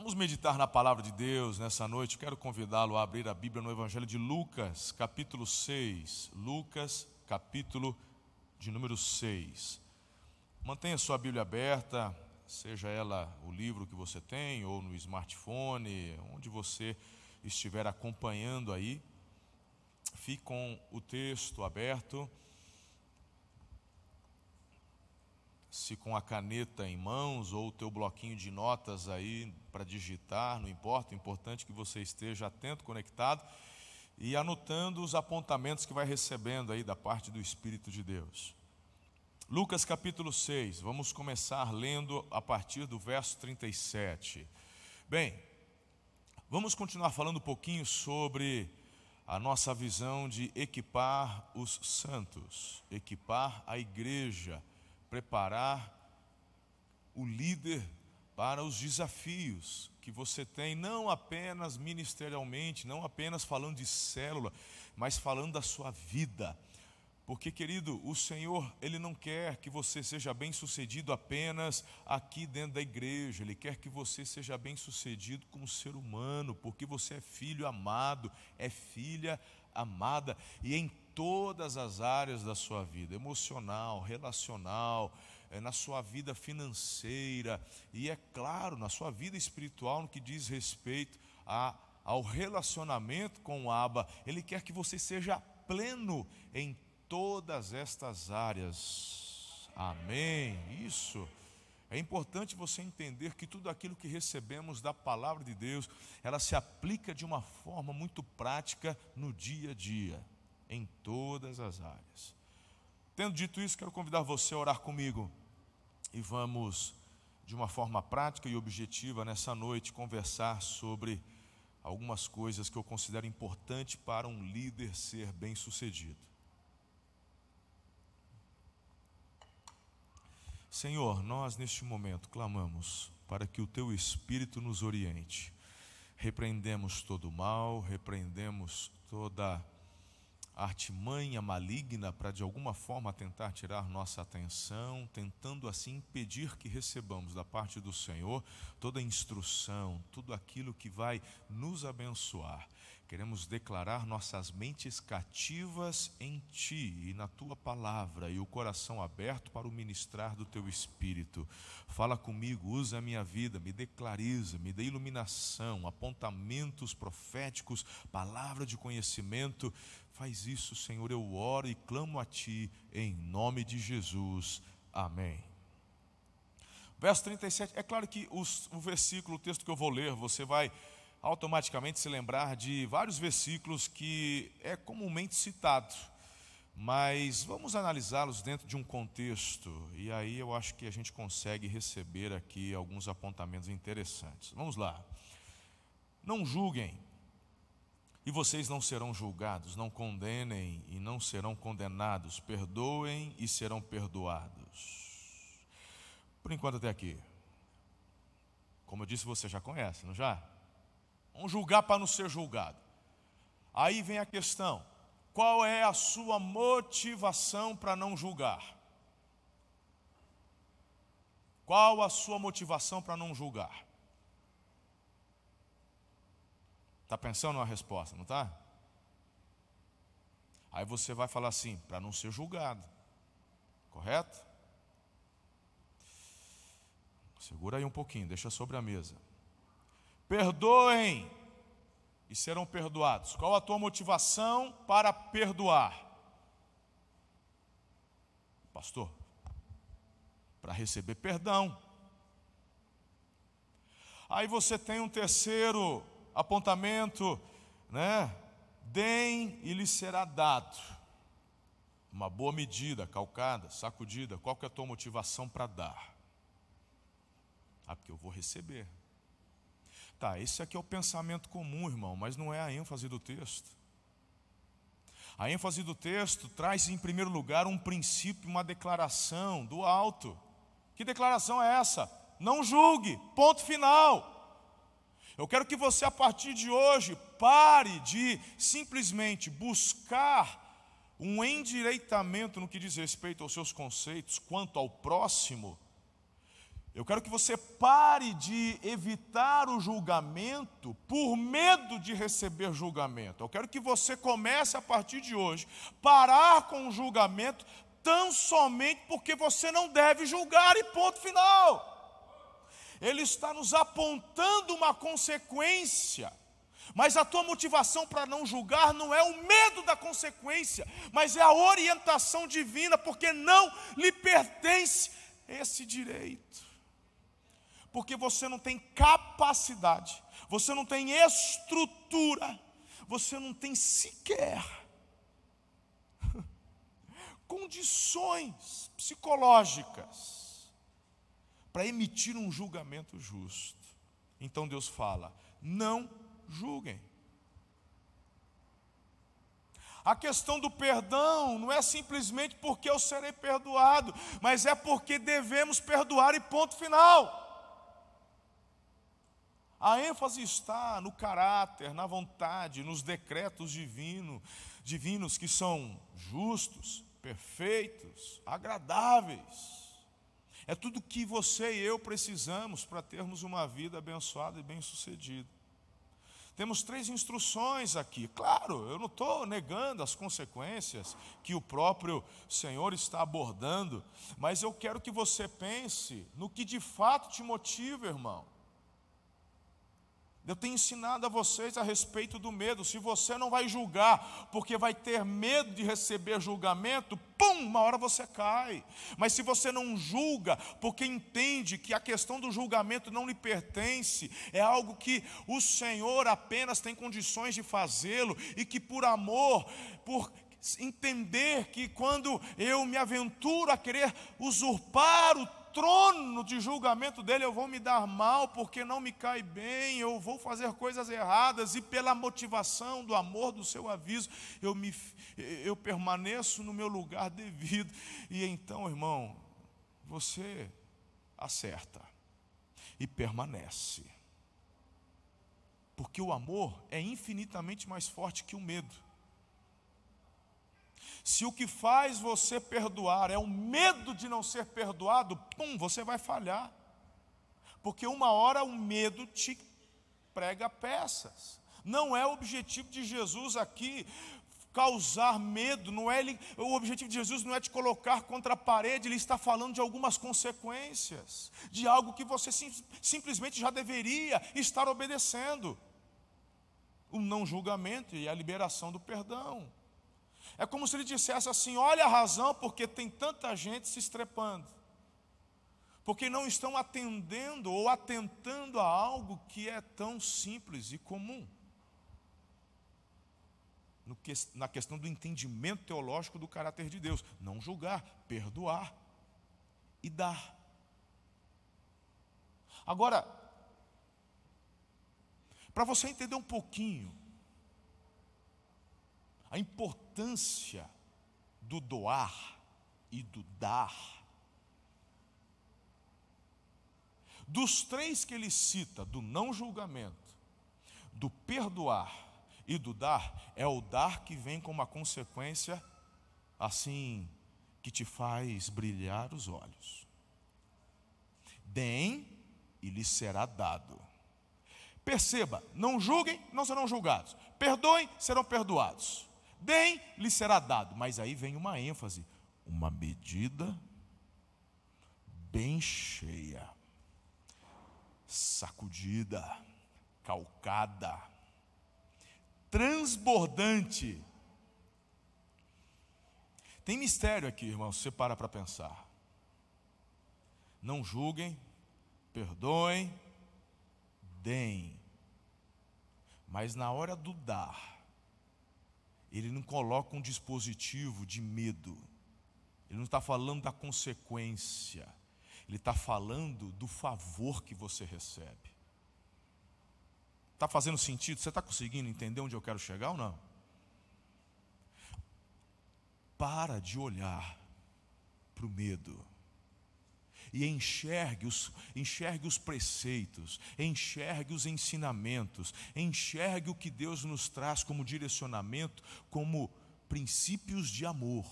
Vamos meditar na palavra de Deus nessa noite. Quero convidá-lo a abrir a Bíblia no Evangelho de Lucas, capítulo 6. Lucas, capítulo de número 6. Mantenha sua Bíblia aberta, seja ela o livro que você tem ou no smartphone, onde você estiver acompanhando aí. Fique com o texto aberto. Se com a caneta em mãos ou o teu bloquinho de notas aí para digitar, não importa, o importante é que você esteja atento, conectado e anotando os apontamentos que vai recebendo aí da parte do Espírito de Deus. Lucas capítulo 6, vamos começar lendo a partir do verso 37. Bem, vamos continuar falando um pouquinho sobre a nossa visão de equipar os santos, equipar a igreja, preparar o líder para os desafios que você tem, não apenas ministerialmente, não apenas falando de célula, mas falando da sua vida. Porque, querido, o Senhor, Ele não quer que você seja bem-sucedido apenas aqui dentro da igreja. Ele quer que você seja bem-sucedido como ser humano, porque você é filho amado, é filha amada, e em todas as áreas da sua vida, emocional, relacional, na sua vida financeira e, é claro, na sua vida espiritual, no que diz respeito ao relacionamento com o Abba. Ele quer que você seja pleno em todas estas áreas. Amém. Isso. É importante você entender que tudo aquilo que recebemos da palavra de Deus, ela se aplica de uma forma muito prática no dia a dia, em todas as áreas. Tendo dito isso, quero convidar você a orar comigo e vamos, de uma forma prática e objetiva, nessa noite, conversar sobre algumas coisas que eu considero importante para um líder ser bem-sucedido. Senhor, nós neste momento clamamos para que o Teu Espírito nos oriente. Repreendemos todo o mal, repreendemos toda artimanha maligna para de alguma forma tentar tirar nossa atenção, tentando assim impedir que recebamos da parte do Senhor toda a instrução, tudo aquilo que vai nos abençoar. Queremos declarar nossas mentes cativas em Ti e na Tua palavra e o coração aberto para o ministrar do Teu Espírito. Fala comigo, usa a minha vida, me dê clareza, me dê iluminação, apontamentos proféticos, palavra de conhecimento. Faz isso, Senhor, eu oro e clamo a Ti em nome de Jesus. Amém. Verso 37, é claro que o versículo, o texto que eu vou ler, você vai automaticamente se lembrar de vários versículos que é comumente citado, mas vamos analisá-los dentro de um contexto, e aí eu acho que a gente consegue receber aqui alguns apontamentos interessantes. Vamos lá. Não julguem, e vocês não serão julgados, não condenem e não serão condenados, perdoem e serão perdoados. Por enquanto até aqui. Como eu disse, você já conhece, não já? Vamos julgar para não ser julgado. Aí vem a questão: qual é a sua motivação para não julgar? Qual a sua motivação para não julgar? Está pensando numa resposta, não está? Aí você vai falar assim: para não ser julgado. Correto? Segura aí um pouquinho, deixa sobre a mesa. Perdoem e serão perdoados. Qual a tua motivação para perdoar? Pastor, para receber perdão. Aí você tem um terceiro apontamento, né? Deem e lhes será dado. Uma boa medida, calcada, sacudida. Qual que é a tua motivação para dar? Ah, porque eu vou receber. Tá, esse aqui é o pensamento comum, irmão, mas não é a ênfase do texto. A ênfase do texto traz em primeiro lugar um princípio, uma declaração do alto. Que declaração é essa? Não julgue, ponto final. Eu quero que você, a partir de hoje, pare de simplesmente buscar um endireitamento no que diz respeito aos seus conceitos quanto ao próximo, Eu quero que você pare de evitar o julgamento por medo de receber julgamento. Eu quero que você comece a partir de hoje parar com o julgamento tão somente porque você não deve julgar e ponto final. Ele está nos apontando uma consequência, mas a tua motivação para não julgar não é o medo da consequência, mas é a orientação divina, porque não lhe pertence esse direito. Porque você não tem capacidade, você não tem estrutura, você não tem sequer condições psicológicas para emitir um julgamento justo. Então Deus fala: não julguem. A questão do perdão não é simplesmente porque eu serei perdoado, mas é porque devemos perdoar e ponto final. A ênfase está no caráter, na vontade, nos decretos divinos que são justos, perfeitos, agradáveis. É tudo que você e eu precisamos para termos uma vida abençoada e bem-sucedida. Temos 3 instruções aqui. Claro, eu não estou negando as consequências que o próprio Senhor está abordando, mas eu quero que você pense no que de fato te motiva, irmão. Eu tenho ensinado a vocês a respeito do medo. Se você não vai julgar porque vai ter medo de receber julgamento, uma hora você cai. Mas se você não julga porque entende que a questão do julgamento não lhe pertence, é algo que o Senhor apenas tem condições de fazê-lo, e que por amor, por entender que quando eu me aventuro a querer usurpar o trono de julgamento dele, eu vou me dar mal porque não me cai bem, eu vou fazer coisas erradas, e pela motivação do amor do seu aviso, eu permaneço no meu lugar devido. E então, irmão, você acerta e permanece, porque o amor é infinitamente mais forte que o medo. Se o que faz você perdoar é o medo de não ser perdoado, você vai falhar. Porque uma hora o medo te prega peças. Não é o objetivo de Jesus aqui causar medo, o objetivo de Jesus não é te colocar contra a parede. Ele está falando de algumas consequências, de algo que você simplesmente já deveria estar obedecendo. O não julgamento e a liberação do perdão. É como se ele dissesse assim: olha a razão porque tem tanta gente se estrepando, porque não estão atendendo ou atentando a algo que é tão simples e comum, na questão do entendimento teológico do caráter de Deus. Não julgar, perdoar e dar. Agora, para você entender um pouquinho a importância do doar e do dar, dos 3 que ele cita, do não julgamento, do perdoar e do dar, é o dar que vem com uma consequência assim, que te faz brilhar os olhos. Deem e lhes será dado. Perceba, não julguem, não serão julgados. Perdoem, serão perdoados. Deem, lhes será dado. Mas aí vem uma ênfase, uma medida bem cheia, sacudida, calcada, transbordante. Tem mistério aqui, irmão, se você para pensar. Não julguem, perdoem, deem. Mas na hora do dar, ele não coloca um dispositivo de medo. Ele não está falando da consequência. Ele está falando do favor que você recebe. Está fazendo sentido? Você está conseguindo entender onde eu quero chegar ou não? Para de olhar para o medo e enxergue os preceitos, enxergue os ensinamentos, enxergue o que Deus nos traz como direcionamento, como princípios de amor.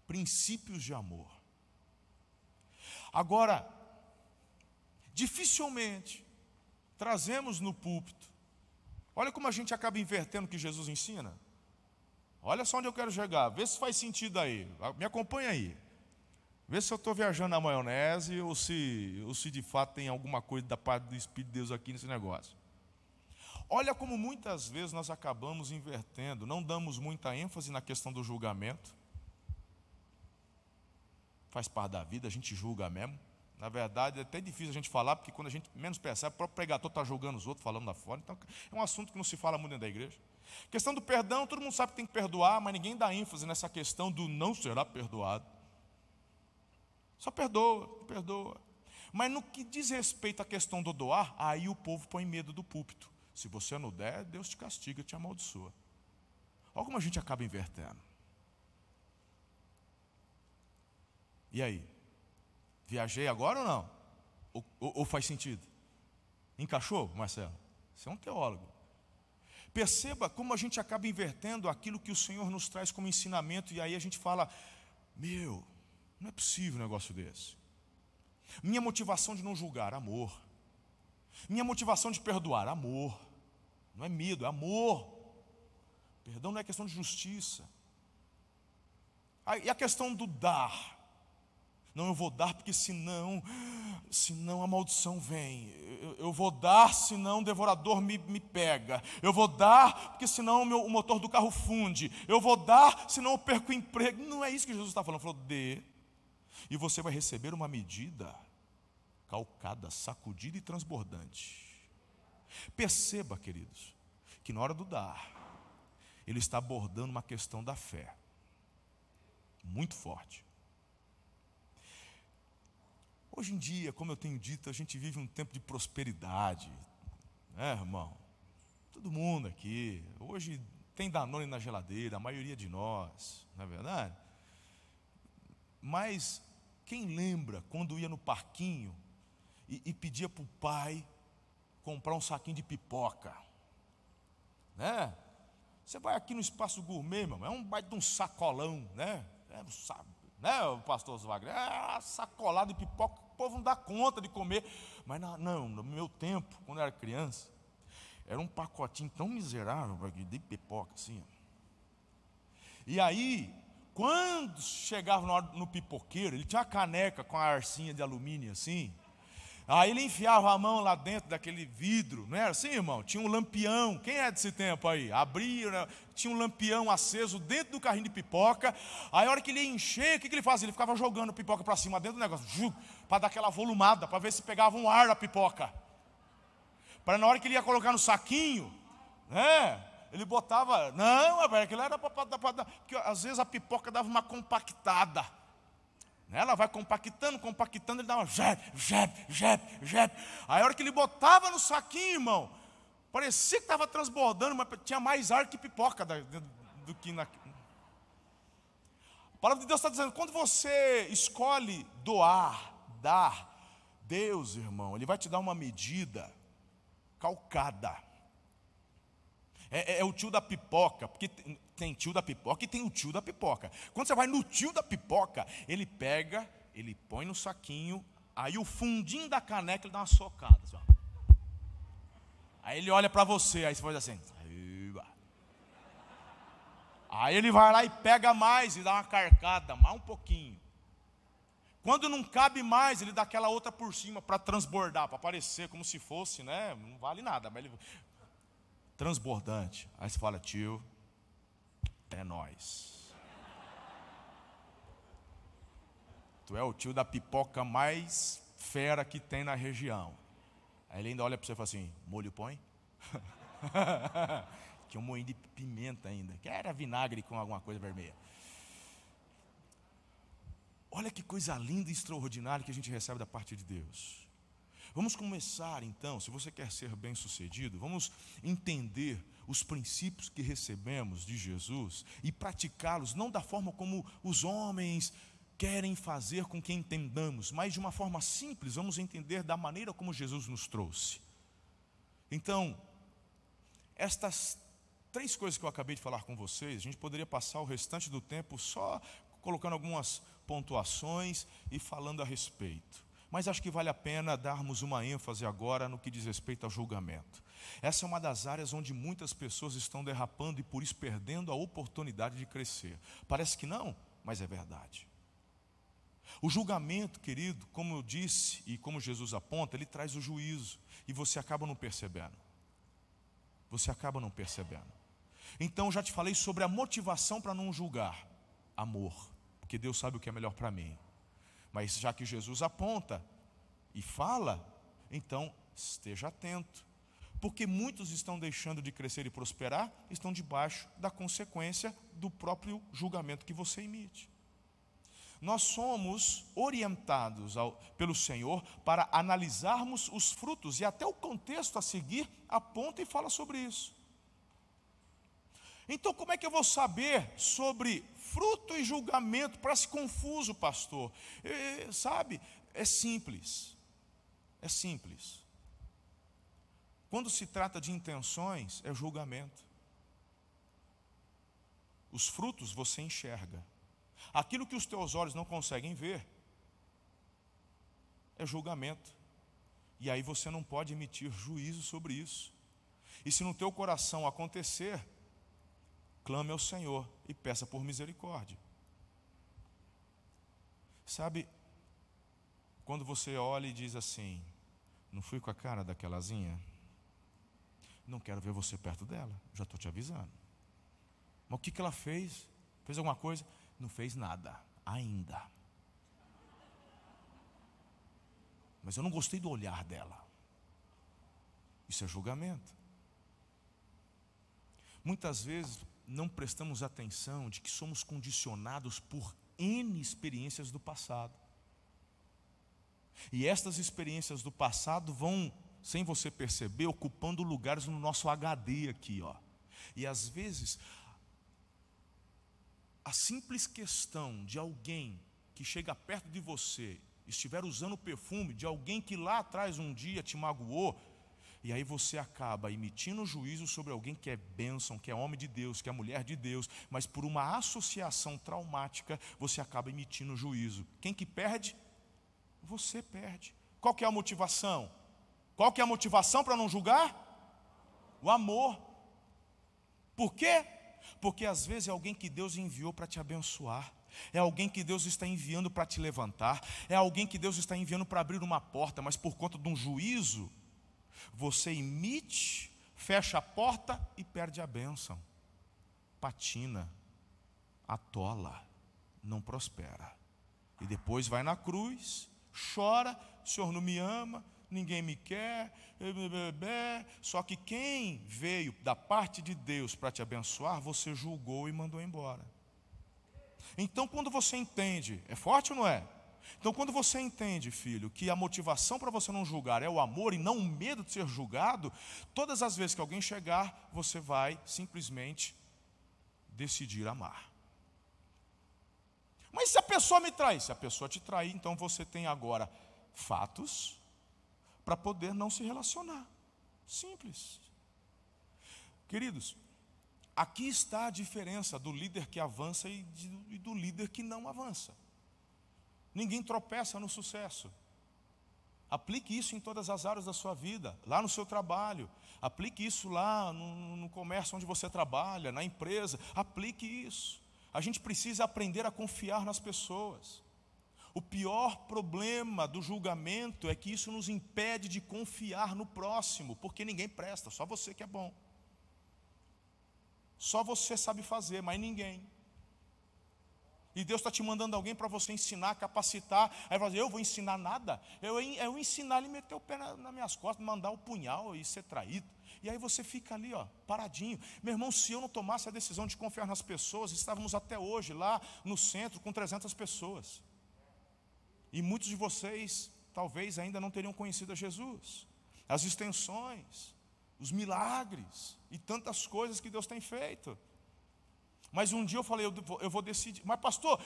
Princípios de amor. Agora, dificilmente trazemos no púlpito. Olha como a gente acaba invertendo o que Jesus ensina. Olha só onde eu quero chegar. Vê se faz sentido aí. Me acompanha aí. Vê se eu estou viajando na maionese ou se de fato tem alguma coisa da parte do Espírito de Deus aqui nesse negócio. Olha como muitas vezes nós acabamos invertendo. Não damos muita ênfase na questão do julgamento. Faz parte da vida, a gente julga mesmo. Na verdade, é até difícil a gente falar, porque quando a gente menos percebe, o próprio pregador está julgando os outros, falando lá fora. Então, é um assunto que não se fala muito dentro da igreja. Questão do perdão, todo mundo sabe que tem que perdoar, mas ninguém dá ênfase nessa questão do não será perdoado. Só perdoa, perdoa. Mas no que diz respeito à questão do doar, aí o povo põe medo do púlpito. Se você não der, Deus te castiga, te amaldiçoa. Olha como a gente acaba invertendo. E aí? Viajei agora ou não? Ou faz sentido? Encaixou, Marcelo? Você é um teólogo. Perceba como a gente acaba invertendo aquilo que o Senhor nos traz como ensinamento, e aí a gente fala, não é possível um negócio desse. Minha motivação de não julgar, amor. Minha motivação de perdoar, amor. Não é medo, é amor. Perdão não é questão de justiça. E a questão do dar? Não, eu vou dar porque senão a maldição vem. Eu vou dar, senão o devorador me pega. Eu vou dar porque senão o motor do carro funde. Eu vou dar, senão eu perco o emprego. Não é isso que Jesus está falando. Ele falou, dê, e você vai receber uma medida calcada, sacudida e transbordante. Perceba, queridos, que na hora do dar, ele está abordando uma questão da fé. Muito forte. Hoje em dia, como eu tenho dito, a gente vive um tempo de prosperidade, né, irmão? Todo mundo aqui, hoje tem Danone na geladeira, a maioria de nós, não é verdade? Mas quem lembra quando ia no parquinho e pedia para o pai comprar um saquinho de pipoca, né? Você vai aqui no Espaço Gourmet, irmão, é um baita de um sacolão, né? Né, o pastor Wagner? Sacolado de pipoca, o povo não dá conta de comer. Mas não, no meu tempo, quando eu era criança, era um pacotinho tão miserável de pipoca assim. E aí, quando chegava no pipoqueiro, ele tinha uma caneca com a arcinha de alumínio assim. Aí ele enfiava a mão lá dentro daquele vidro, não era assim, irmão? Tinha um lampião, quem é desse tempo aí? Abria, né? Tinha um lampião aceso dentro do carrinho de pipoca. Aí a hora que ele ia encher, o que ele fazia? Ele ficava jogando pipoca para cima dentro do negócio, para dar aquela volumada, para ver se pegava um ar da pipoca. Para na hora que ele ia colocar no saquinho, né? Ele botava, aquilo era para porque às vezes a pipoca dava uma compactada. Ela vai compactando, ele dá uma jep. Aí a hora que ele botava no saquinho, irmão, parecia que estava transbordando, mas tinha mais ar que pipoca do que na... A palavra de Deus está dizendo, quando você escolhe doar, dar, Deus, irmão, Ele vai te dar uma medida calcada. É o tio da pipoca, porque tem tio da pipoca e tem o tio da pipoca. Quando você vai no tio da pipoca, ele pega, ele põe no saquinho, aí o fundinho da caneca ele dá uma socada. Assim, aí ele olha para você, aí você faz assim. Aí ele vai lá e pega mais e dá uma carcada, mais um pouquinho. Quando não cabe mais, ele dá aquela outra por cima para transbordar, para parecer como se fosse, né? Não vale nada, mas ele... transbordante. Aí você fala, tio, é nós. Tu é o tio da pipoca mais fera que tem na região. Aí ele ainda olha para você e fala assim, molho põe? Tinha um moinho de pimenta ainda, que era vinagre com alguma coisa vermelha. Olha que coisa linda e extraordinária que a gente recebe da parte de Deus. Vamos começar então, se você quer ser bem-sucedido, vamos entender os princípios que recebemos de Jesus e praticá-los, não da forma como os homens querem fazer com que entendamos, mas de uma forma simples, vamos entender da maneira como Jesus nos trouxe. Então, estas 3 coisas que eu acabei de falar com vocês, a gente poderia passar o restante do tempo só colocando algumas pontuações e falando a respeito. Mas acho que vale a pena darmos uma ênfase agora no que diz respeito ao julgamento. Essa é uma das áreas onde muitas pessoas estão derrapando e por isso perdendo a oportunidade de crescer. Parece que não, mas é verdade. O julgamento, querido, como eu disse e como Jesus aponta, ele traz o juízo e você acaba não percebendo. Você acaba não percebendo. Então já te falei sobre a motivação para não julgar. Amor, porque Deus sabe o que é melhor para mim. Mas já que Jesus aponta e fala, então esteja atento. Porque muitos estão deixando de crescer e prosperar, estão debaixo da consequência do próprio julgamento que você emite. Nós somos orientados pelo Senhor para analisarmos os frutos, e até o contexto a seguir aponta e fala sobre isso. Então como é que eu vou saber sobre fruto e julgamento? Parece confuso, pastor. Sabe, é simples. É simples. Quando se trata de intenções, é julgamento. Os frutos você enxerga. Aquilo que os teus olhos não conseguem ver é julgamento. E aí você não pode emitir juízo sobre isso. E se no teu coração acontecer, clame ao Senhor e peça por misericórdia. Sabe, quando você olha e diz assim: não fui com a cara daquelazinha? Não quero ver você perto dela, já estou te avisando. Mas o que ela fez? Fez alguma coisa? Não fez nada, ainda. Mas eu não gostei do olhar dela. Isso é julgamento. Muitas vezes não prestamos atenção de que somos condicionados por N experiências do passado. E estas experiências do passado vão, sem você perceber, ocupando lugares no nosso HD aqui, ó. E às vezes a simples questão de alguém que chega perto de você, estiver usando o perfume de alguém que lá atrás um dia te magoou, e aí você acaba emitindo juízo sobre alguém que é bênção, que é homem de Deus, que é mulher de Deus, mas por uma associação traumática, você acaba emitindo juízo. Quem que perde? Você perde. Qual que é a motivação? Qual que é a motivação para não julgar? O amor. Por quê? Porque às vezes é alguém que Deus enviou para te abençoar. É alguém que Deus está enviando para te levantar. É alguém que Deus está enviando para abrir uma porta. Mas por conta de um juízo, você emite, fecha a porta e perde a bênção. Patina, atola, não prospera. E depois vai na cruz, chora: o Senhor não me ama, ninguém me quer, só que quem veio da parte de Deus para te abençoar, você julgou e mandou embora. Então quando você entende, é forte ou não é? Então quando você entende, filho, que a motivação para você não julgar é o amor e não o medo de ser julgado, todas as vezes que alguém chegar, você vai simplesmente decidir amar. Mas se a pessoa me trai? Se a pessoa te trair, então você tem agora fatos para poder não se relacionar. Simples. Queridos, aqui está a diferença do líder que avança e do líder que não avança. Ninguém tropeça no sucesso. Aplique isso em todas as áreas da sua vida, lá no seu trabalho. Aplique isso lá no comércio onde você trabalha, na empresa. Aplique isso. A gente precisa aprender a confiar nas pessoas. O pior problema do julgamento é que isso nos impede de confiar no próximo, porque ninguém presta, só você que é bom. Só você sabe fazer, mas ninguém. E Deus está te mandando alguém para você ensinar, capacitar. Aí vai dizer: eu vou ensinar nada? Eu ensinar ele meter o pé nas minhas costas, mandar o punhal e ser traído. E aí você fica ali, ó, paradinho. Meu irmão, se eu não tomasse a decisão de confiar nas pessoas, estávamos até hoje lá no centro com 300 pessoas. E muitos de vocês talvez ainda não teriam conhecido a Jesus. As extensões, os milagres e tantas coisas que Deus tem feito. Mas um dia eu falei: eu vou decidir. Mas pastor,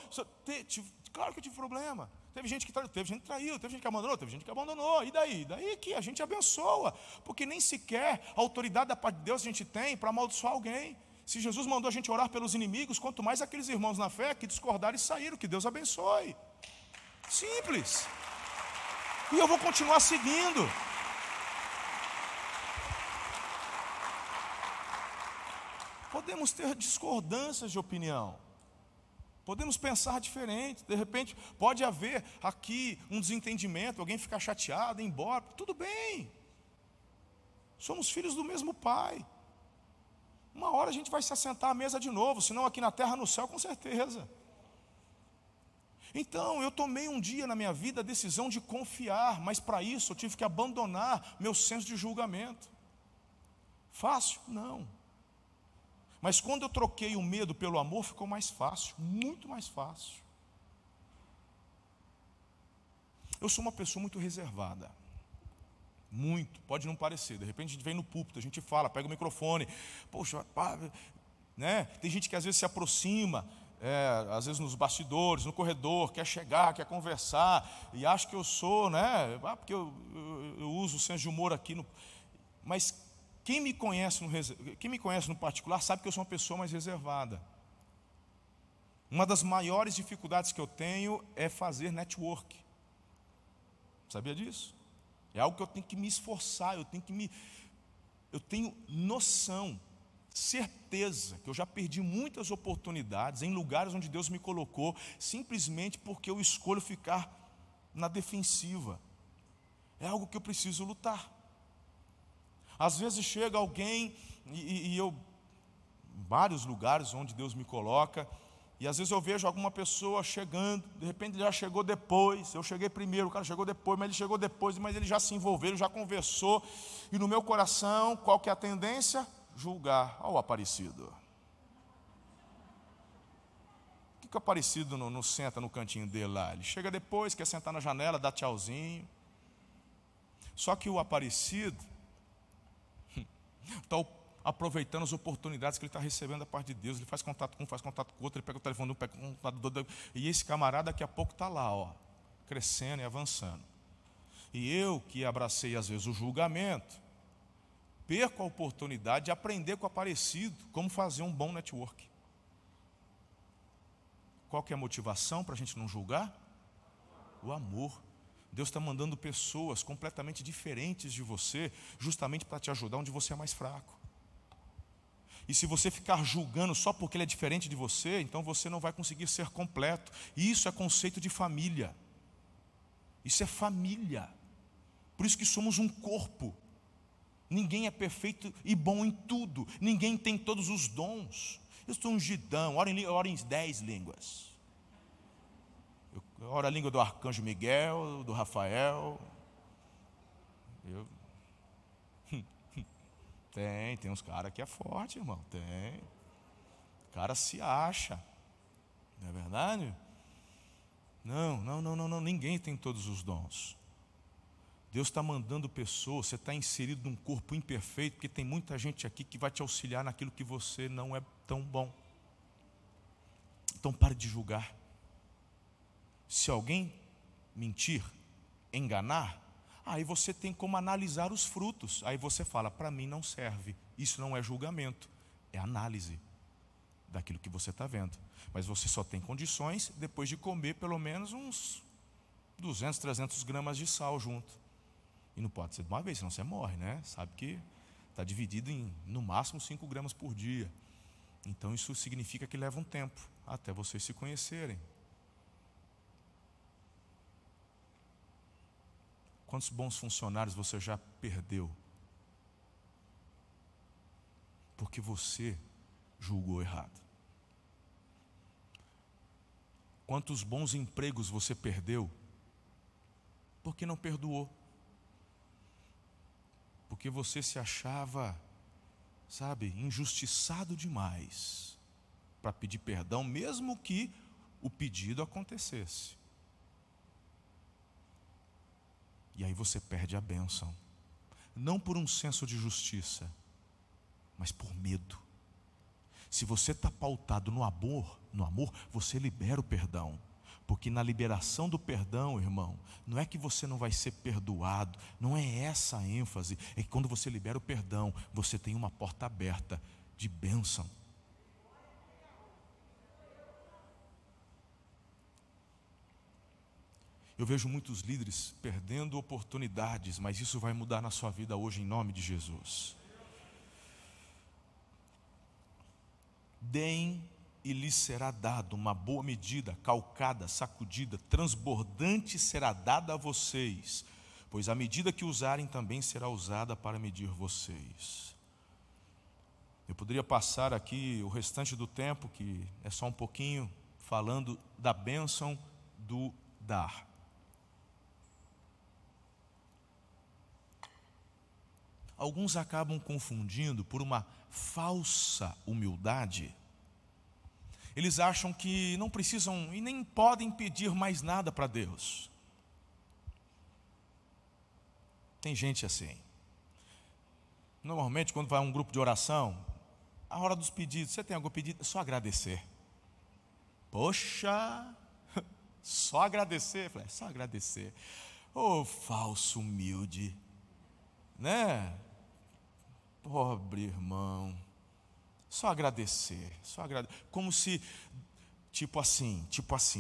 claro que eu tive problema. Teve gente que traiu, teve gente que abandonou, E daí? Daí que a gente abençoa. Porque nem sequer a autoridade da parte de Deus a gente tem para amaldiçoar alguém. Se Jesus mandou a gente orar pelos inimigos, quanto mais aqueles irmãos na fé que discordaram e saíram, que Deus abençoe. Simples. E eu vou continuar seguindo. Podemos ter discordâncias de opinião. Podemos pensar diferente. De repente, pode haver aqui um desentendimento, alguém ficar chateado, ir embora. Tudo bem. Somos filhos do mesmo Pai. Uma hora a gente vai se assentar à mesa de novo, senão aqui na terra, no céu, com certeza. Então, eu tomei um dia na minha vida a decisão de confiar, mas para isso eu tive que abandonar meu senso de julgamento. Fácil? Não. Mas quando eu troquei o medo pelo amor, ficou mais fácil, muito mais fácil. Eu sou uma pessoa muito reservada. Muito, pode não parecer. De repente a gente vem no púlpito, a gente fala, pega o microfone. Poxa, né? Tem gente que às vezes se aproxima, às vezes nos bastidores, no corredor, quer chegar, quer conversar, e acha que eu sou, né? Porque eu uso o senso de humor aqui. Mas quem me conhece no particular sabe que eu sou uma pessoa mais reservada. Uma das maiores dificuldades que eu tenho é fazer network. Sabia disso? É algo que eu tenho que me esforçar, eu tenho noção, certeza que eu já perdi muitas oportunidades em lugares onde Deus me colocou, simplesmente porque eu escolho ficar na defensiva. É algo que eu preciso lutar. Às vezes chega alguém, e eu, em vários lugares onde Deus me coloca, e às vezes eu vejo alguma pessoa chegando, de repente ele já chegou depois, eu cheguei primeiro, o cara chegou depois, mas ele chegou depois, mas ele já se envolveu, ele já conversou, e no meu coração, qual que é a tendência? Julgar. Olha o Aparecido. O que o Aparecido não senta no cantinho dele lá? Ele chega depois, quer sentar na janela, dá tchauzinho. Só que o Aparecido está aproveitando as oportunidades que ele está recebendo da parte de Deus. Ele faz contato com um, faz contato com o outro, ele pega o telefone, pega o contato do outro, e esse camarada daqui a pouco está lá, crescendo e avançando. E eu, que abracei às vezes o julgamento, perco a oportunidade de aprender com o Aparecido como fazer um bom network. Qual que é a motivação para a gente não julgar? O amor. Deus está mandando pessoas completamente diferentes de você, justamente para te ajudar onde você é mais fraco. E se você ficar julgando só porque ele é diferente de você, então você não vai conseguir ser completo. E isso é conceito de família. Isso é família. Por isso que somos um corpo. Ninguém é perfeito e bom em tudo. Ninguém tem todos os dons. Eu sou ungidão, oro em 10 línguas. Eu oro a língua do arcanjo Miguel, do Rafael. Tem uns caras que é forte, irmão. Tem. O cara se acha. Não é verdade? Não. Ninguém tem todos os dons. Deus está mandando pessoas, você está inserido num corpo imperfeito, porque tem muita gente aqui que vai te auxiliar naquilo que você não é tão bom. Então pare de julgar. Se alguém mentir, enganar, aí você tem como analisar os frutos. Aí você fala, para mim não serve. Isso não é julgamento, é análise daquilo que você está vendo. Mas você só tem condições depois de comer pelo menos uns 200, 300 gramas de sal junto. E não pode ser de uma vez, senão você morre, né? Sabe que está dividido em, no máximo, 5 gramas por dia. Então isso significa que leva um tempo até vocês se conhecerem. Quantos bons funcionários você já perdeu? Porque você julgou errado. Quantos bons empregos você perdeu? Porque não perdoou. Porque você se achava, injustiçado demais para pedir perdão, mesmo que o pedido acontecesse. E aí você perde a bênção. Não por um senso de justiça, mas por medo. Se você está pautado no amor, você libera o perdão. Porque na liberação do perdão, irmão, não é que você não vai ser perdoado, não é essa a ênfase. É que quando você libera o perdão, você tem uma porta aberta de bênção. Eu vejo muitos líderes perdendo oportunidades, mas isso vai mudar na sua vida hoje, em nome de Jesus. Deem e lhes será dado uma boa medida, calcada, sacudida, transbordante será dada a vocês, pois a medida que usarem também será usada para medir vocês. Eu poderia passar aqui o restante do tempo, que é só um pouquinho, falando da bênção do dar. Alguns acabam confundindo por uma falsa humildade. Eles acham que não precisam e nem podem pedir mais nada para Deus. Tem gente assim. Normalmente, quando vai a um grupo de oração, a hora dos pedidos, você tem algum pedido? É só agradecer. Poxa, só agradecer? É só agradecer. Ô, falso humilde, né? Pobre irmão. Só agradecer, como se, tipo assim,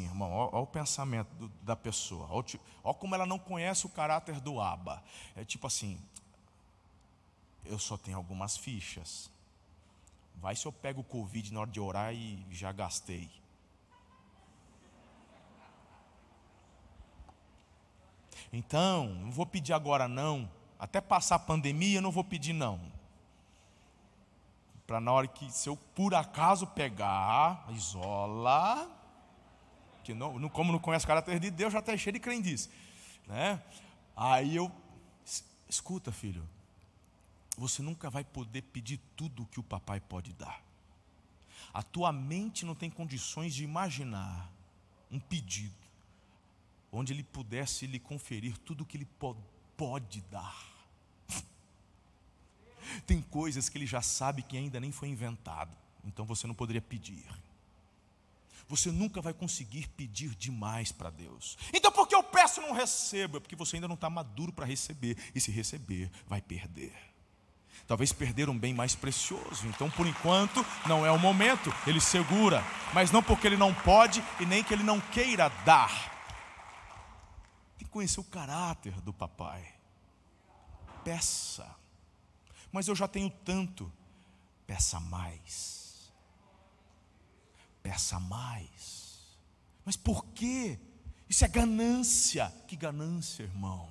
irmão, olha o pensamento da pessoa, olha como ela não conhece o caráter do Abba. É tipo assim, eu só tenho algumas fichas, vai se eu pego o Covid na hora de orar e já gastei. Então, não vou pedir agora não, até passar a pandemia eu não vou pedir não. Para na hora que, se eu por acaso pegar, isola, que não, como não conhece o caráter de Deus, já está cheio de crendice, né? Aí escuta, filho, você nunca vai poder pedir tudo o que o papai pode dar. A tua mente não tem condições de imaginar um pedido onde ele pudesse lhe conferir tudo o que ele pode dar. Tem coisas que ele já sabe que ainda nem foi inventado, então você não poderia pedir. Você nunca vai conseguir pedir demais para Deus. Então por que eu peço e não recebo? É porque você ainda não está maduro para receber, e se receber, vai perder. Talvez perder um bem mais precioso. Então por enquanto não é o momento. Ele segura, mas não porque ele não pode e nem que ele não queira dar. Tem que conhecer o caráter do papai. Peça. Mas eu já tenho tanto. Peça mais. Peça mais. Mas por quê? Isso é ganância. Que ganância, irmão?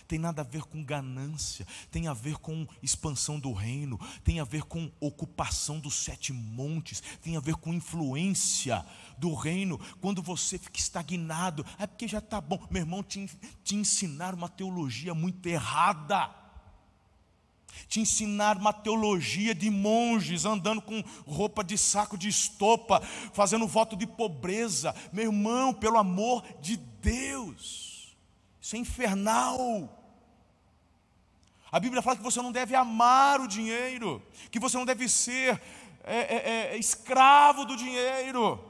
Tem nada a ver com ganância. Tem a ver com expansão do reino. Tem a ver com ocupação dos 7 montes. Tem a ver com influência do reino. Quando você fica estagnado, é porque já está bom. Meu irmão, te ensinaram uma teologia muito errada. Te ensinar uma teologia de monges andando com roupa de saco de estopa, fazendo voto de pobreza. Meu irmão, pelo amor de Deus, isso é infernal. A Bíblia fala que você não deve amar o dinheiro, que você não deve ser escravo do dinheiro,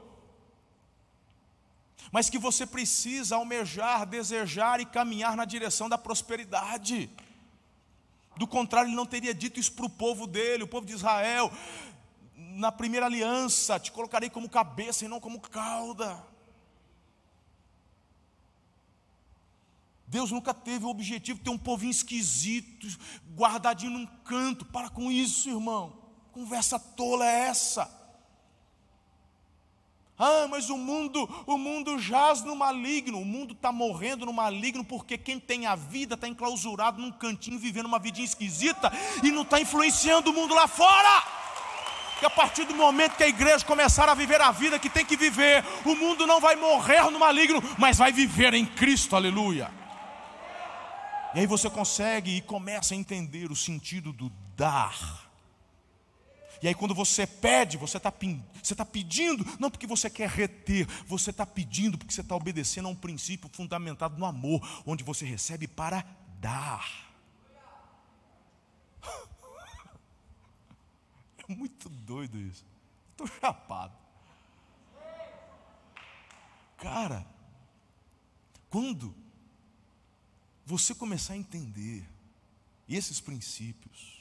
mas que você precisa almejar, desejar e caminhar na direção da prosperidade. Do contrário, ele não teria dito isso para o povo dele, o povo de Israel. Na primeira aliança, te colocarei como cabeça e não como cauda. Deus nunca teve o objetivo de ter um povinho esquisito, guardadinho num canto. Para com isso, irmão. Conversa tola é essa? Ah, mas o mundo jaz no maligno. O mundo está morrendo no maligno porque quem tem a vida está enclausurado num cantinho, vivendo uma vidinha esquisita e não está influenciando o mundo lá fora. Que a partir do momento que a igreja começar a viver a vida que tem que viver, o mundo não vai morrer no maligno, mas vai viver em Cristo, aleluia. E aí você consegue e começa a entender o sentido do dar. E aí quando você pede, você está pedindo, não porque você quer reter, você está pedindo porque você está obedecendo a um princípio fundamentado no amor, onde você recebe para dar. É muito doido isso. Estou chapado. Cara, quando você começar a entender esses princípios,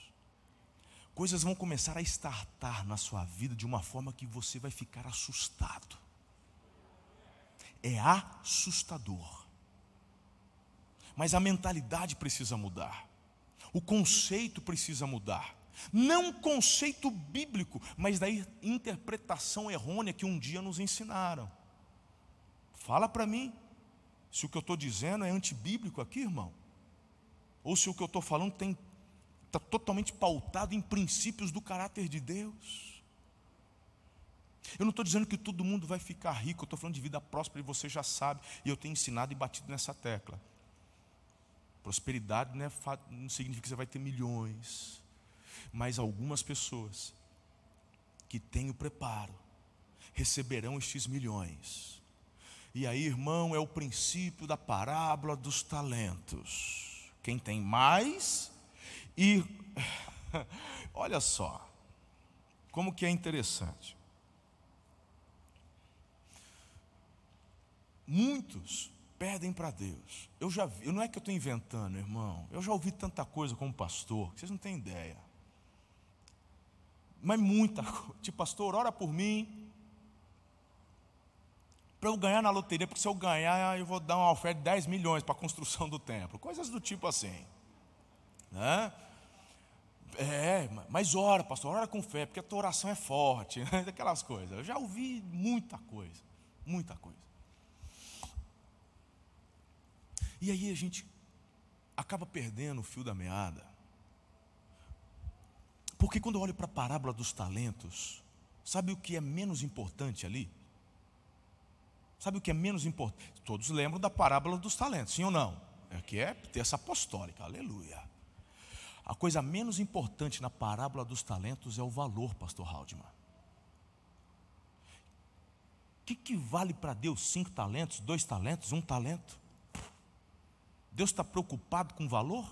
coisas vão começar a startar na sua vida de uma forma que você vai ficar assustado. É assustador. Mas a mentalidade precisa mudar. O conceito precisa mudar. Não o conceito bíblico, mas da interpretação errônea que um dia nos ensinaram. Fala para mim, se o que eu estou dizendo é antibíblico aqui, irmão. Ou se o que eu estou falando está totalmente pautado em princípios do caráter de Deus. Eu não estou dizendo que todo mundo vai ficar rico, eu estou falando de vida próspera e você já sabe. E eu tenho ensinado e batido nessa tecla. Prosperidade não significa que você vai ter milhões. Mas algumas pessoas que têm o preparo receberão estes milhões. E aí, irmão, é o princípio da parábola dos talentos. Quem tem mais e olha só como que é interessante. Muitos pedem para Deus. Eu já vi, não é que eu estou inventando, irmão. Eu já ouvi tanta coisa como pastor, que vocês não têm ideia. Mas muita coisa. Tipo, pastor, ora por mim, para eu ganhar na loteria, porque se eu ganhar, eu vou dar uma oferta de 10 milhões para a construção do templo. Coisas do tipo assim. Né? Mas ora, pastor, ora com fé, porque a tua oração é forte. Né? Aquelas coisas. Eu já ouvi muita coisa. Muita coisa. E aí a gente acaba perdendo o fio da meada. Porque quando eu olho para a parábola dos talentos, sabe o que é menos importante ali? Sabe o que é menos importante? Todos lembram da parábola dos talentos, sim ou não? Aqui é terça apostólica, aleluia. A coisa menos importante na parábola dos talentos é o valor, pastor Haldeman. O que vale para Deus 5 talentos, 2 talentos, 1 talento? Deus está preocupado com valor?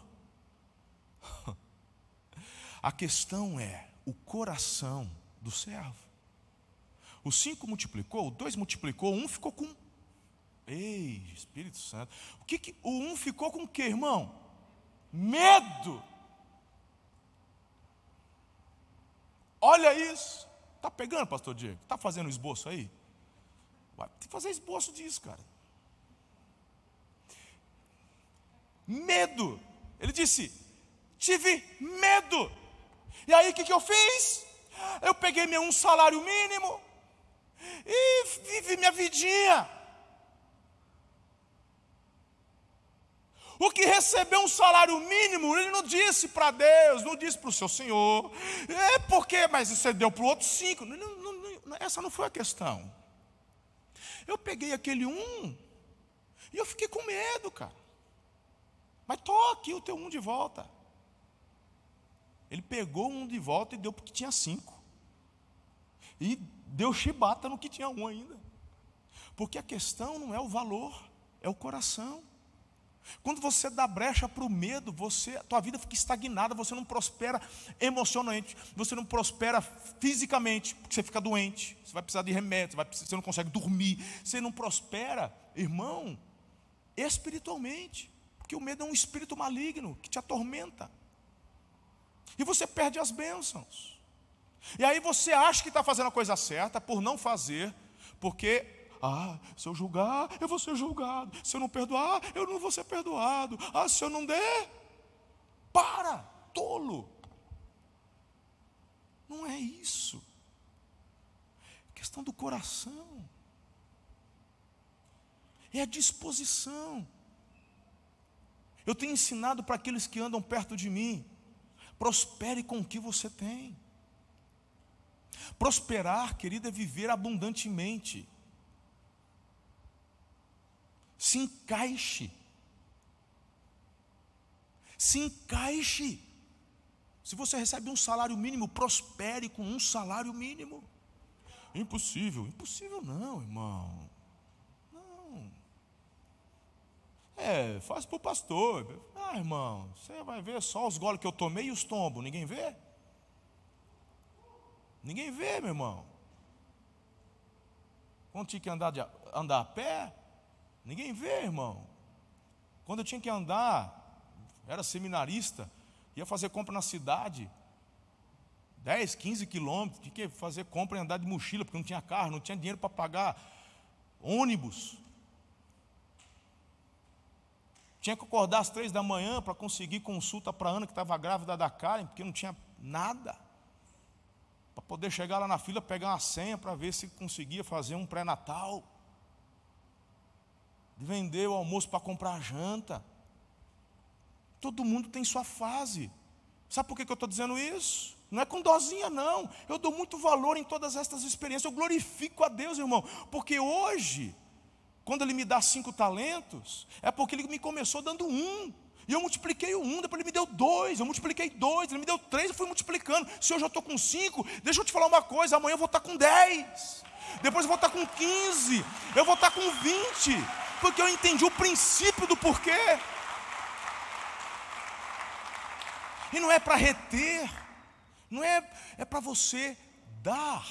A questão é o coração do servo. O 5 multiplicou, o 2 multiplicou, o 1 ficou com... Ei, Espírito Santo. O 1 ficou com o que, irmão? Medo. Olha isso. Está pegando, pastor Diego? Está fazendo esboço aí? Vai ter que fazer esboço disso, cara. Medo. Ele disse, tive medo. E aí o que eu fiz? Eu peguei meu salário mínimo e vivi minha vidinha. O que recebeu um salário mínimo, ele não disse para Deus, não disse para o seu Senhor. Mas você deu para o outro 5. Essa não foi a questão. Eu peguei aquele 1 e eu fiquei com medo, cara. Mas estou aqui o teu 1 de volta. Ele pegou 1 de volta e deu porque tinha 5. E deu chibata no que tinha 1 ainda. Porque a questão não é o valor, é o coração. Quando você dá brecha para o medo, a tua vida fica estagnada, você não prospera emocionalmente, você não prospera fisicamente, porque você fica doente, você vai precisar de remédio, você não consegue dormir, você não prospera, irmão, espiritualmente. Porque o medo é um espírito maligno que te atormenta. E você perde as bênçãos. E aí você acha que está fazendo a coisa certa por não fazer, porque, se eu julgar, eu vou ser julgado. Se eu não perdoar, eu não vou ser perdoado. Se eu não der, tolo. Não é isso. É questão do coração. É a disposição. Eu tenho ensinado para aqueles que andam perto de mim, prospere com o que você tem. Prosperar, querido, é viver abundantemente. Se encaixe. Se encaixe. Se você recebe um salário mínimo, prospere com um salário mínimo. Impossível. Impossível não, irmão. Faz para o pastor. Irmão, você vai ver só os goles que eu tomei e os tombos. Ninguém vê? Ninguém vê, meu irmão. Quando tinha que andar a pé, ninguém vê, irmão. Quando eu tinha que andar, era seminarista, ia fazer compra na cidade, 10, 15 quilômetros, tinha que fazer compra e andar de mochila, porque não tinha carro, não tinha dinheiro para pagar ônibus. Tinha que acordar às 3 da manhã para conseguir consulta para a Ana, que estava grávida da Karen, porque não tinha nada. Para poder chegar lá na fila, pegar uma senha para ver se conseguia fazer um pré-natal. Vender o almoço para comprar a janta. Todo mundo tem sua fase. Sabe por que eu estou dizendo isso? Não é com dozinha, não. Eu dou muito valor em todas estas experiências. Eu glorifico a Deus, irmão. Porque hoje, quando Ele me dá 5 talentos, é porque Ele me começou dando 1. E eu multipliquei o 1, depois Ele me deu 2. Eu multipliquei 2, Ele me deu 3, eu fui multiplicando. Se hoje eu estou com 5, deixa eu te falar uma coisa. Amanhã eu vou estar com 10. Depois eu vou estar com 15. Eu vou estar com 20. Porque eu entendi o princípio do porquê. E não é para reter. Não é para você dar.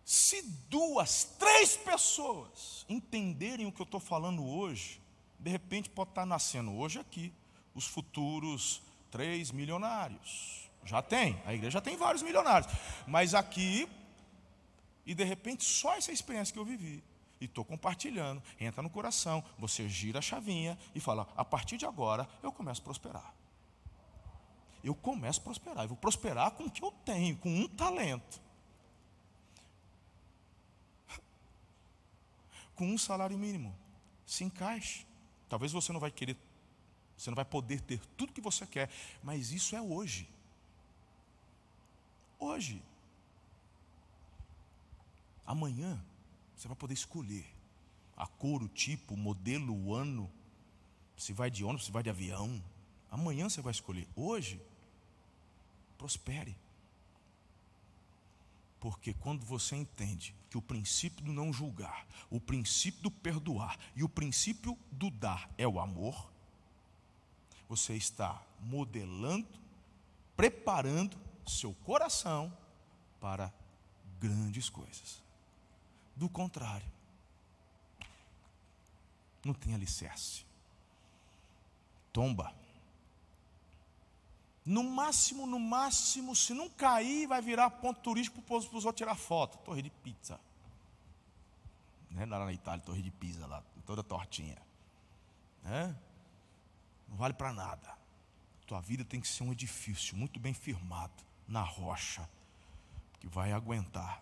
Se 2, 3 pessoas entenderem o que eu estou falando hoje, de repente pode estar nascendo hoje aqui os futuros 3 milionários. Já tem, a igreja já tem vários milionários. Mas aqui, e de repente só essa experiência que eu vivi, e estou compartilhando, entra no coração, você gira a chavinha e fala, a partir de agora eu começo a prosperar. Eu começo a prosperar, eu vou prosperar com o que eu tenho, com 1 talento. Com 1 salário mínimo, se encaixe. Talvez você não vai querer, você não vai poder ter tudo que você quer, mas isso é hoje. Hoje. Amanhã, você vai poder escolher a cor, o tipo, o modelo, o ano, se vai de ônibus, se vai de avião. Amanhã você vai escolher. Hoje, prospere. Porque quando você entende que o princípio do não julgar, o princípio do perdoar e o princípio do dar é o amor, você está modelando, preparando seu coração para grandes coisas. Do contrário, não tem alicerce. Tomba. No máximo, se não cair, vai virar ponto turístico para os outros tirar foto. Torre de Pizza. Né? Lá na Itália, Torre de Pisa, lá, toda tortinha. Né? Não vale para nada. Tua vida tem que ser um edifício muito bem firmado, na rocha, que vai aguentar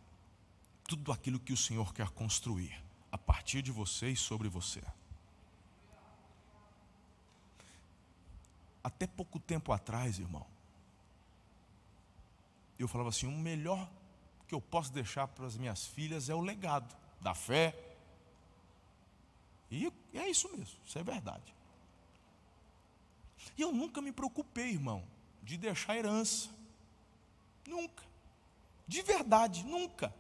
tudo aquilo que o Senhor quer construir, a partir de você e sobre você. Até pouco tempo atrás, irmão, eu falava assim, o melhor que eu posso deixar para as minhas filhas é o legado da fé. E é isso mesmo, isso é verdade. E eu nunca me preocupei, irmão, de deixar herança. Nunca. De verdade, nunca.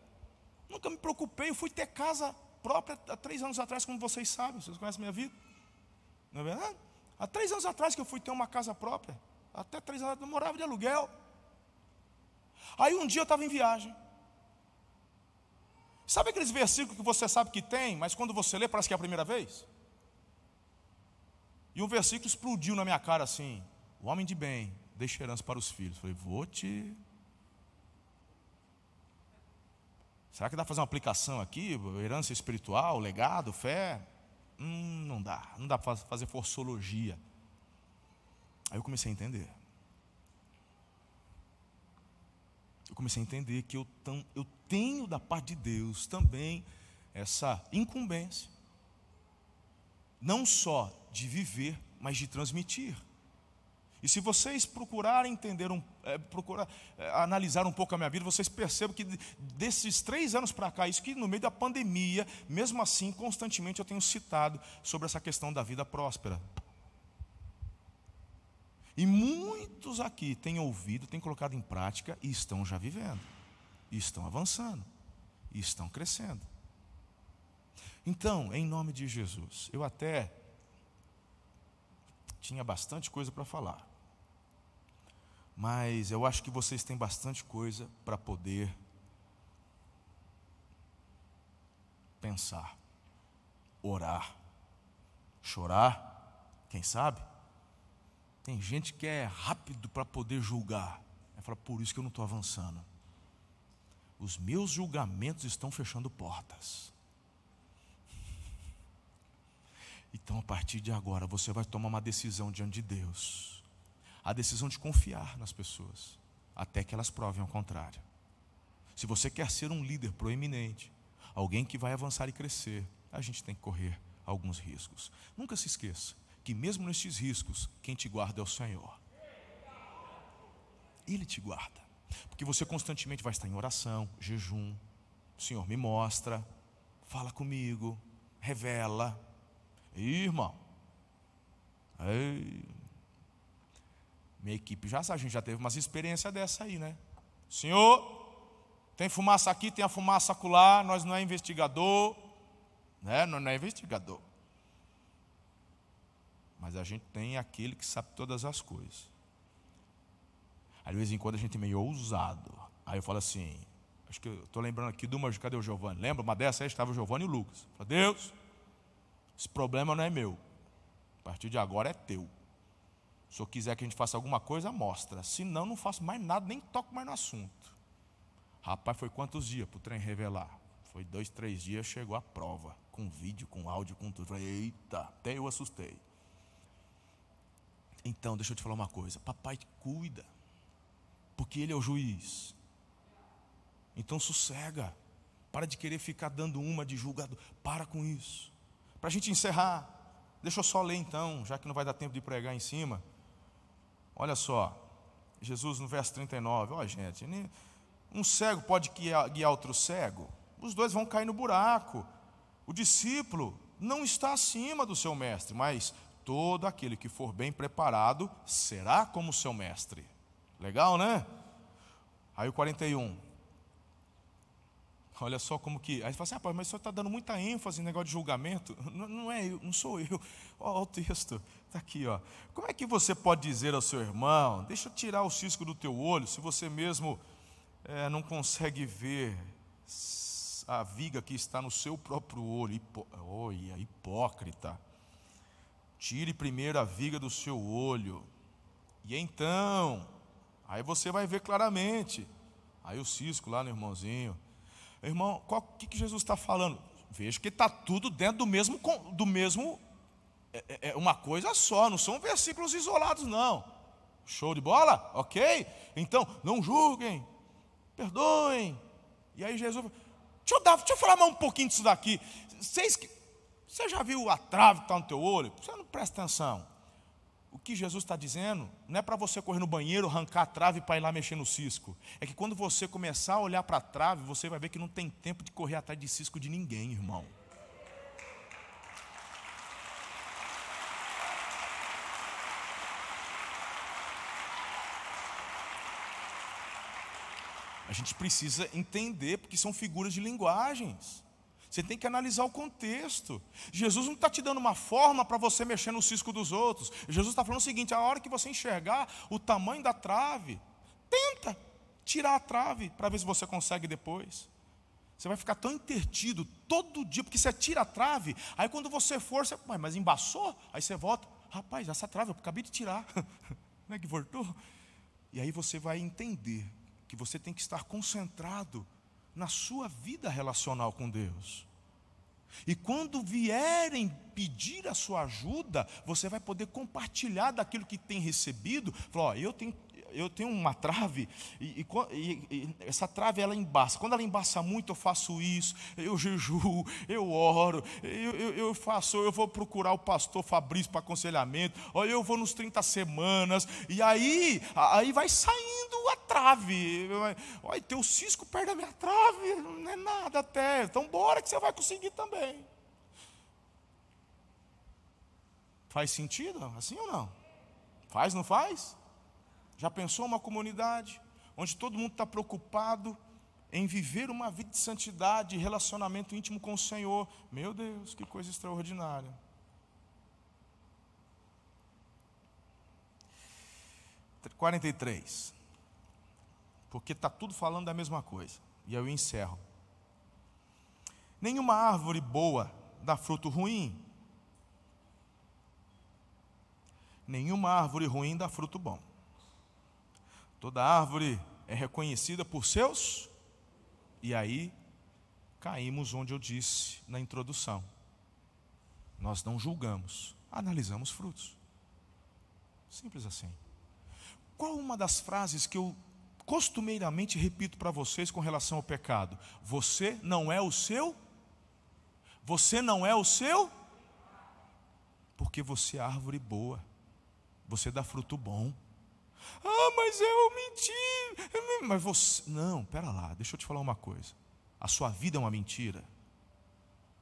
Nunca me preocupei, eu fui ter casa própria há 3 anos atrás, como vocês sabem, vocês conhecem minha vida. Não é verdade? Há 3 anos atrás que eu fui ter uma casa própria. Até 3 anos eu morava de aluguel. Aí um dia eu estava em viagem. Sabe aqueles versículos que você sabe que tem, mas quando você lê parece que é a primeira vez? E um versículo explodiu na minha cara assim, o homem de bem deixa herança para os filhos. Falei, será que dá para fazer uma aplicação aqui? Herança espiritual, legado, fé? Não dá para fazer forçologia. Aí eu comecei a entender. Eu comecei a entender que eu tenho da parte de Deus também essa incumbência, não só de viver, mas de transmitir. E se vocês procurarem analisar um pouco a minha vida, vocês percebem que desses 3 anos para cá, isso que no meio da pandemia, mesmo assim, constantemente eu tenho citado sobre essa questão da vida próspera. E muitos aqui têm ouvido, têm colocado em prática e estão já vivendo, e estão avançando, e estão crescendo. Então, em nome de Jesus, eu até tinha bastante coisa para falar, mas eu acho que vocês têm bastante coisa para poder pensar, orar, chorar, quem sabe? Tem gente que é rápido para poder julgar. Ela fala, por isso que eu não estou avançando. Os meus julgamentos estão fechando portas. Então, a partir de agora, você vai tomar uma decisão diante de Deus. A decisão de confiar nas pessoas, até que elas provem ao contrário. Se você quer ser um líder proeminente, alguém que vai avançar e crescer, a gente tem que correr alguns riscos. Nunca se esqueça que mesmo nestes riscos, quem te guarda é o Senhor. Ele te guarda. Porque você constantemente vai estar em oração, jejum. O Senhor me mostra, fala comigo, revela. Irmão, minha equipe já sabe, a gente já teve umas experiências dessa aí, né? Senhor, tem fumaça aqui, tem a fumaça acolá, nós não é investigador, né? Nós não é investigador. Mas a gente tem aquele que sabe todas as coisas. Aí de vez em quando a gente é meio ousado. Aí eu falo assim, acho que eu estou lembrando aqui de uma, cadê o Giovanni? Lembra? Uma dessa aí estava o Giovanni e o Lucas. Eu falei, Deus, esse problema não é meu. A partir de agora é teu. Se o senhor quiser que a gente faça alguma coisa, mostra. Se não, não faço mais nada, nem toco mais no assunto. Rapaz, foi quantos dias para o trem revelar? Foi 2, 3 dias, chegou a prova. Com vídeo, com áudio, com tudo. Falei, eita, até eu assustei. Então, deixa eu te falar uma coisa. Papai cuida. Porque Ele é o juiz. Então sossega. Para de querer ficar dando uma de julgador. Para com isso. Para a gente encerrar, deixa eu só ler então, já que não vai dar tempo de pregar em cima. Olha só, Jesus no verso 39, ó gente, um cego pode guiar outro cego? Os dois vão cair no buraco. O discípulo não está acima do seu mestre, mas todo aquele que for bem preparado será como seu mestre. Legal, né? Aí o 41. Olha só como que... Aí você fala assim, mas o senhor está dando muita ênfase no negócio de julgamento. Não é eu, não sou eu. Olha o texto, está aqui, ó. Como é que você pode dizer ao seu irmão, deixa eu tirar o cisco do teu olho, se você mesmo não consegue ver a viga que está no seu próprio olho? Olha, hipócrita. Tire primeiro a viga do seu olho. E então, aí você vai ver claramente. Aí o cisco lá no irmãozinho. Irmão, o que Jesus está falando? Veja que está tudo dentro do mesmo uma coisa só, não são versículos isolados não. Show de bola? Ok? Então, não julguem, perdoem. E aí Jesus, deixa eu falar mais um pouquinho disso daqui. Você já viu a trave que está no teu olho? Você não presta atenção. O que Jesus está dizendo não é para você correr no banheiro, arrancar a trave para ir lá mexer no cisco. É que quando você começar a olhar para a trave, você vai ver que não tem tempo de correr atrás de cisco de ninguém, irmão. A gente precisa entender, porque são figuras de linguagens. Você tem que analisar o contexto. Jesus não está te dando uma forma para você mexer no cisco dos outros. Jesus está falando o seguinte, a hora que você enxergar o tamanho da trave, tenta tirar a trave para ver se você consegue depois. Você vai ficar tão intertido todo dia, porque você tira a trave, aí quando você for, mas embaçou? Aí você volta, rapaz, essa trave eu acabei de tirar. Não é que voltou? E aí você vai entender que você tem que estar concentrado na sua vida relacional com Deus. E quando vierem pedir a sua ajuda, você vai poder compartilhar daquilo que tem recebido. Falar, eu tenho uma trave, e essa trave ela embaça. Quando ela embaça muito, eu faço isso, eu jejuo, eu oro, eu vou procurar o pastor Fabrício para aconselhamento, eu vou nos 30 semanas, e aí vai saindo a trave. Olha, teu cisco perto da minha trave, não é nada até, então bora que você vai conseguir também. Faz sentido assim ou não? Faz, não faz? Já pensou uma comunidade onde todo mundo está preocupado em viver uma vida de santidade, relacionamento íntimo com o Senhor? Meu Deus, que coisa extraordinária. (verso 43). Porque está tudo falando da mesma coisa. E eu encerro. Nenhuma árvore boa dá fruto ruim. Nenhuma árvore ruim dá fruto bom. Toda árvore é reconhecida por seus... E aí, caímos onde eu disse na introdução. Nós não julgamos, analisamos frutos. Simples assim. Qual uma das frases que eu costumeiramente repito para vocês com relação ao pecado? Você não é o seu? Você não é o seu? Porque você é árvore boa. Você dá fruto bom. Ah, mas eu menti. Mas você... Não, pera lá, deixa eu te falar uma coisa. A sua vida é uma mentira.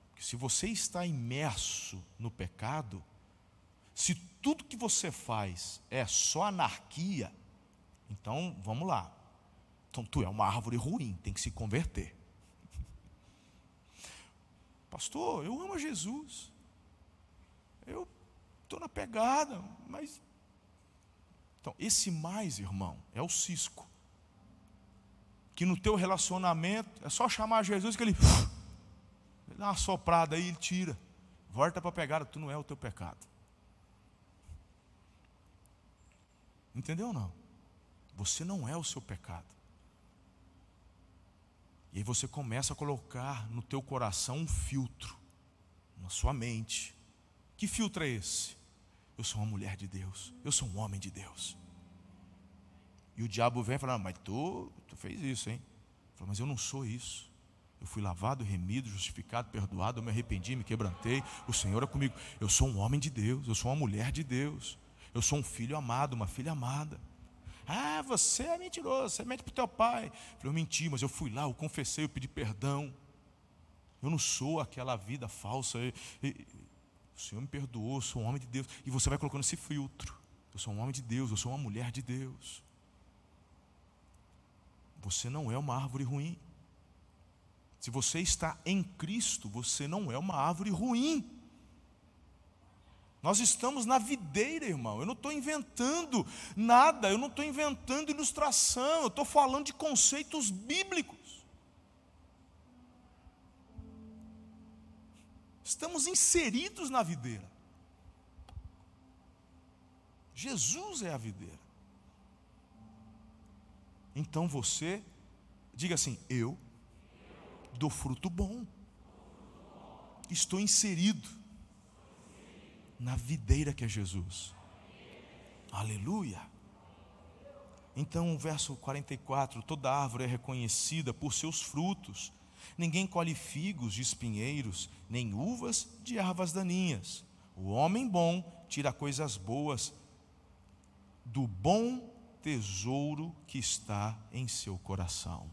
Porque se você está imerso no pecado, se tudo que você faz é só anarquia, então vamos lá. Então tu é uma árvore ruim, tem que se converter. Pastor, eu amo Jesus. Eu estou na pegada, mas... Então, esse mais, irmão, é o cisco. Que no teu relacionamento, é só chamar Jesus que ele dá uma soprada aí, ele tira. Volta para a pegada, tu não é o teu pecado. Entendeu ou não? Você não é o seu pecado. E aí você começa a colocar no teu coração um filtro, na sua mente. Que filtro é esse? Eu sou uma mulher de Deus, eu sou um homem de Deus. E o diabo vem e fala, mas tu fez isso, hein? Eu falo, mas eu não sou isso. Eu fui lavado, remido, justificado, perdoado, eu me arrependi, me quebrantei, o Senhor é comigo. Eu sou um homem de Deus, eu sou uma mulher de Deus. Eu sou um filho amado, uma filha amada. Ah, você é mentiroso, você mente para o teu pai. Eu falei, eu menti, mas eu fui lá, eu confessei, eu pedi perdão. Eu não sou aquela vida falsa. O Senhor me perdoou, eu sou um homem de Deus. E você vai colocando esse filtro. Eu sou um homem de Deus, eu sou uma mulher de Deus. Você não é uma árvore ruim. Se você está em Cristo, você não é uma árvore ruim. Nós estamos na videira, irmão. Eu não estou inventando nada, eu não estou inventando ilustração, eu estou falando de conceitos bíblicos. Estamos inseridos na videira. Jesus é a videira. Então você, diga assim, eu dou fruto bom. Estou inserido na videira que é Jesus. Aleluia. Então o verso 44, toda árvore é reconhecida por seus frutos. Ninguém colhe figos de espinheiros, nem uvas de ervas daninhas. O homem bom tira coisas boas do bom tesouro que está em seu coração.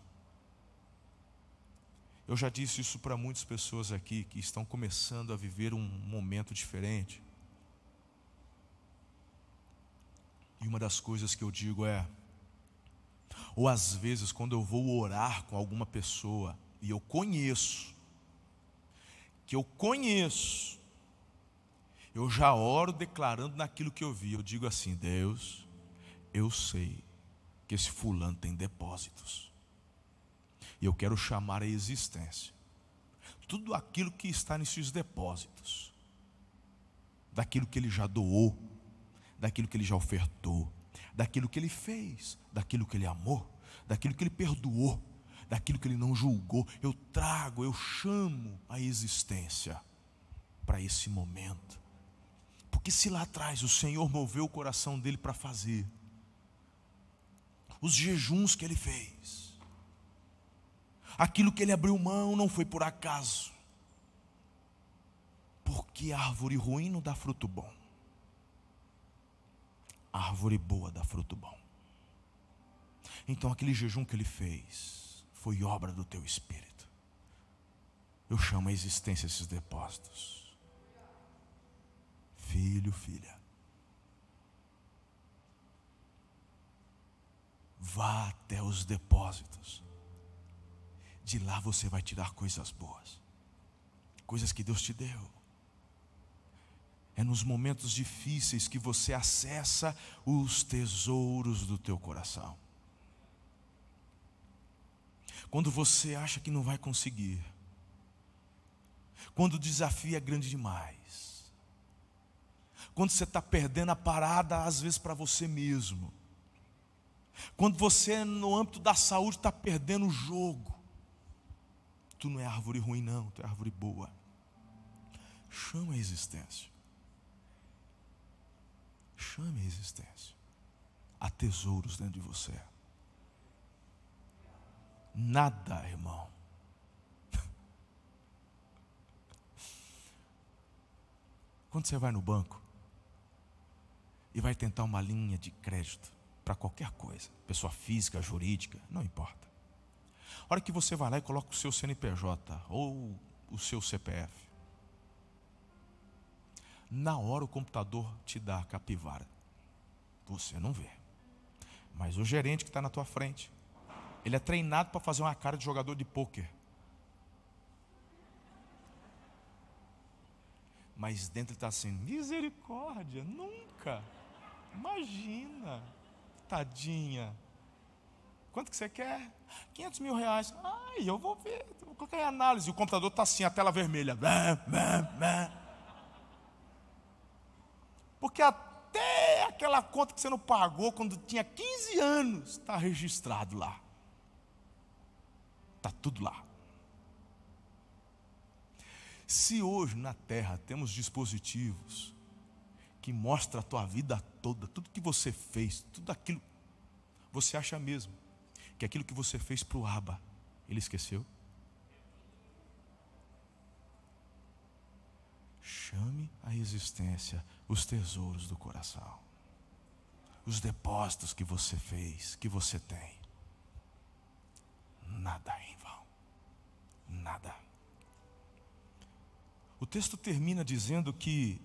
Eu já disse isso para muitas pessoas aqui que estão começando a viver um momento diferente. E uma das coisas que eu digo é, ou às vezes quando eu vou orar com alguma pessoa e eu conheço, eu já oro declarando naquilo que eu vi. Eu digo assim, Deus, eu sei que esse fulano tem depósitos. E eu quero chamar à existência tudo aquilo que está nesses depósitos. Daquilo que ele já doou, daquilo que ele já ofertou, daquilo que ele fez, daquilo que ele amou, daquilo que ele perdoou, daquilo que ele não julgou. Eu trago, eu chamo à existência para esse momento. Porque se lá atrás o Senhor moveu o coração dele para fazer os jejuns que ele fez, aquilo que ele abriu mão não foi por acaso. Porque a árvore ruim não dá fruto bom. A árvore boa dá fruto bom. Então aquele jejum que ele fez foi obra do teu espírito. Eu chamo a existência esses depósitos. Filho, filha, vá até os depósitos. De lá você vai tirar coisas boas, coisas que Deus te deu. É nos momentos difíceis que você acessa os tesouros do teu coração. Quando você acha que não vai conseguir, quando o desafio é grande demais, quando você está perdendo a parada às vezes para você mesmo, quando você no âmbito da saúde está perdendo o jogo, tu não é árvore ruim não, tu é árvore boa. Chame a existência. Chame a existência. Há tesouros dentro de você. Nada, irmão. Quando você vai no banco e vai tentar uma linha de crédito para qualquer coisa, pessoa física, jurídica, não importa. A hora que você vai lá e coloca o seu CNPJ ou o seu CPF, na hora o computador te dá a capivara. Você não vê. Mas o gerente que está na tua frente, ele é treinado para fazer uma cara de jogador de pôquer. Mas dentro ele está assim, misericórdia, nunca. Imagina, tadinha. Quanto que você quer? 500 mil reais. Ai, eu vou ver, vou colocar em análise. O computador está assim, a tela vermelha. Porque até aquela conta que você não pagou quando tinha 15 anos, está registrado lá. Está tudo lá. Se hoje na Terra temos dispositivos que mostram a tua vida toda, tudo que você fez, tudo aquilo, você acha mesmo que aquilo que você fez para o Abba, ele esqueceu? Chame à existência os tesouros do coração, os depósitos que você fez, que você tem. Nada em vão, nada. O texto termina dizendo que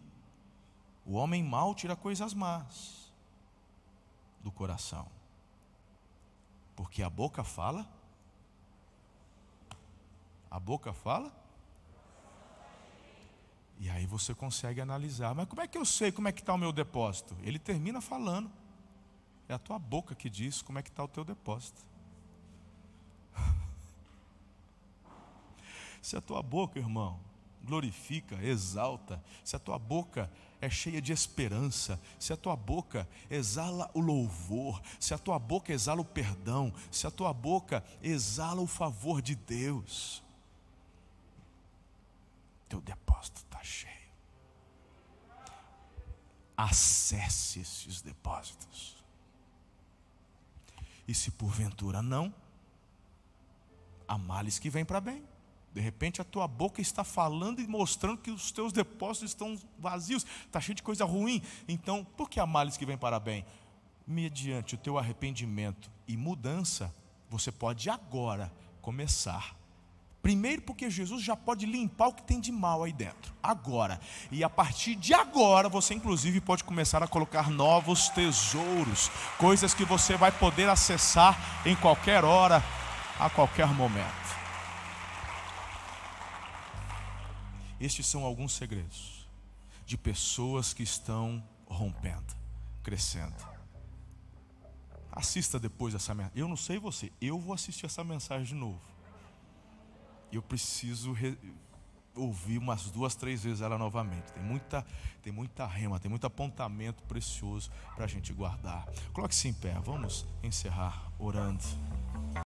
o homem mau tira coisas más do coração, porque a boca fala. E aí você consegue analisar, mas como é que eu sei como é que está o meu depósito? Ele termina falando, é a tua boca que diz como é que está o teu depósito. Se a tua boca, irmão, glorifica, exalta, se a tua boca é cheia de esperança, se a tua boca exala o louvor, se a tua boca exala o perdão, se a tua boca exala o favor de Deus, teu depósito está cheio. Acesse esses depósitos. E se porventura não, há males que vêm para bem. De repente a tua boca está falando e mostrando que os teus depósitos estão vazios, está cheio de coisa ruim. Então, por que há males que vêm para bem? Mediante o teu arrependimento e mudança, você pode agora começar. Primeiro porque Jesus já pode limpar o que tem de mal aí dentro, agora. E a partir de agora, você inclusive pode começar a colocar novos tesouros, coisas que você vai poder acessar em qualquer hora, a qualquer momento. Estes são alguns segredos de pessoas que estão rompendo, crescendo. Assista depois essa mensagem. Eu não sei você, eu vou assistir essa mensagem de novo. Eu preciso ouvir umas 2, 3 vezes ela novamente. Tem muita rema, tem muito apontamento precioso para a gente guardar. Coloque-se em pé, vamos encerrar orando.